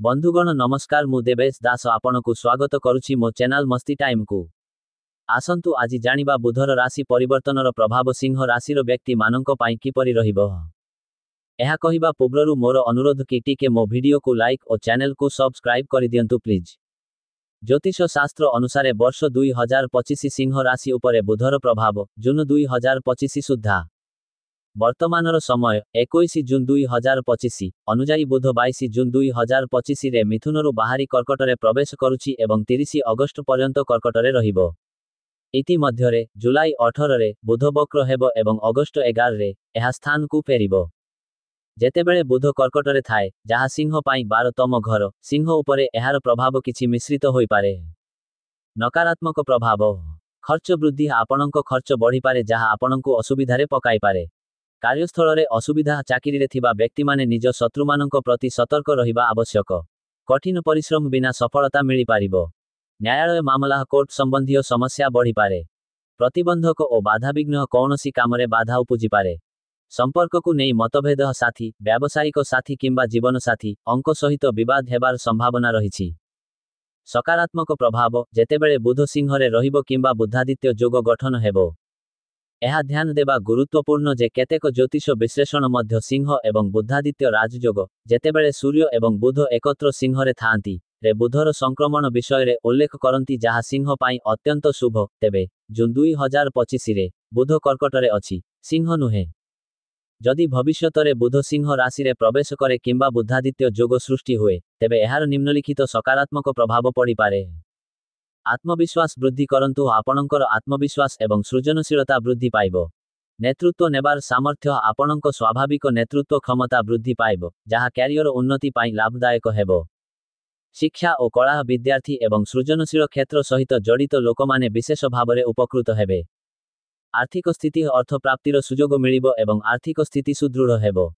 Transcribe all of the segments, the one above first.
बंधुगण नमस्कार मु देवेश दास आपनकु स्वागत करुछि मो चैनल मस्ती टाइम को। आसंतु आज जानिबा बुधर राशि परिवर्तनर प्रभाव सिंह राशिर व्यक्ति मानक पाई किपरि रहिबो। एहा कहिबा पूर्वरु मोर अनुरोध कि टिके मो वीडियो को लाइक और चैनल को सब्सक्राइब कर दियंतु प्लीज। ज्योतिष शास्त्र अनुसार वर्ष 2025 सिंह राशि उपरे बुधर प्रभाव जून 2025 सुधा। वर्तमानर समय 21 जून 2025 अनुजाई बुध 22 जून 2025 रे मिथुनरु बाहरी कर्कटरे प्रवेश करुछि एवं 30 अगस्त पर्यंत कर्कटरे रहिबो। इति मध्यरे जुलाई 18 रे बुध वक्र हेबो एवं अगस्त 11 रे एहा स्थान को फेरिबो। जेतेबेले बुध कर्कटरे थाए जहा सिंह पाई 12तम घर सिंह उपरे एहार प्रभाव किछि मिश्रित होई पारे। नकारात्मक प्रभाव खर्च वृद्धि आपणक खर्च बढ़ी पारे जहा आपणकु असुविधारे पकाई पारे। कार्यस्थल रे असुविधा चाकिरी रे थिबा व्यक्ति माने निज शत्रुमानक प्रति सतर्क रहिबा आवश्यक। कठिन परिश्रम बिना सफलता मिली पारिबो। न्यायालय मामला कोर्ट संबंधी समस्या बढ़ी पारे। प्रतिबंधक और बाधाविघ्न कौनसी कामरे बाधा उपजी पारे। संपर्क को नहीं मतभेद साथी व्यावसायिक साथी किंबा जीवन साथी अंक सहित विवाद हेबार संभावना रहिछि। सकारात्मक प्रभाव जेतेबेले बुध सिंह रे रहिबो किंबा बुधादित्य जोग गठन हेबो। यह ध्यान देवा गुरुत्वपूर्ण जे केतेक ज्योतिष विश्लेषण मध्य सिंह एवं बुधादित्य राजयोग जेतेबेले सूर्य एवं बुध एकत्र सिंह रे थांती रे बुधर संक्रमण विषय रे उल्लेख करंती जहा सिंह पाई अत्यंत शुभ। तेबे जून 2025 रे बुध कर्कट रे अछि सिंह नुहे। जदि भविष्यत रे बुध सिंह राशि रे प्रवेश करे किंबा बुधादित्य जोग सृष्टि हुए तेबे एहार निम्नलिखित सकारात्मक प्रभाव पड़ी पारे। आत्मविश्वास वृद्धि करंतु आपणकर आत्मविश्वास एवं सृजनशीलता वृद्धि पाइबो। नेतृत्व नेबार सामर्थ्य आपणक स्वाभाविक नेतृत्व क्षमता वृद्धि पाइबो जहा कैरियर उन्नति पाई लाभदायक हेबो। शिक्षा और कला विद्यार्थी एवं सृजनशील क्षेत्र सहित जड़ित लोक माने विशेष भावरे उपकृत हेबे। आर्थिक स्थिति अर्थ प्राप्तिर सुजोग मिलिबो एवं आर्थिक स्थिति सुदृढ़ हेबो।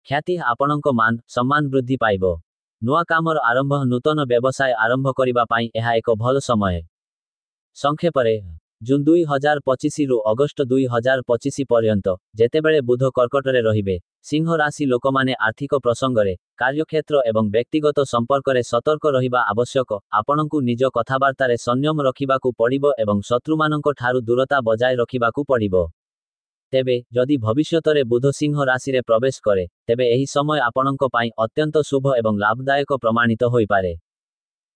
ख्याति आपणक मान सम्मान वृद्धि पाइबो। नुआ कामर आरंभ नूतन व्यवसाय आरंभ करिबा पाई एहा एक भल समय। संक्षेपरे जून 2025 रु अगस्त 2025 पर्यंत जेतेबेले बुध कर्कटरे रहिबे सिंह राशि लोकमाने आर्थिक प्रसंगरे कार्यक्षेत्र एवं व्यक्तिगत संपर्करे सतर्क रहिबा आवश्यक। आपणकु निज कथाबार्तारे संयम रखिबाकु पड़िबो एवं शत्रुमानंक ठारु दूरता बजाय रखिबाकु पड़िबो। तेबे जदि भविष्यतरे बुध सिंह राशि रे प्रवेश करे तेबे एही समय आपणक पाई अत्यंत शुभ एवं लाभदायक प्रमाणित होई पारे।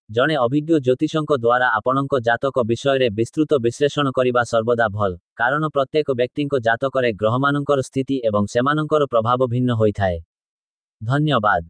जणे अभिज्ञ ज्योतिषंक द्वारा आपणक जातक विषय रे विस्तृत विश्लेषण करिबा सर्वदा भल, कारण प्रत्येक व्यक्तिंक जातकरे ग्रहमानंकर स्थिति एवं सेमानंकर प्रभाव भिन्न होई थाए। धन्यवाद।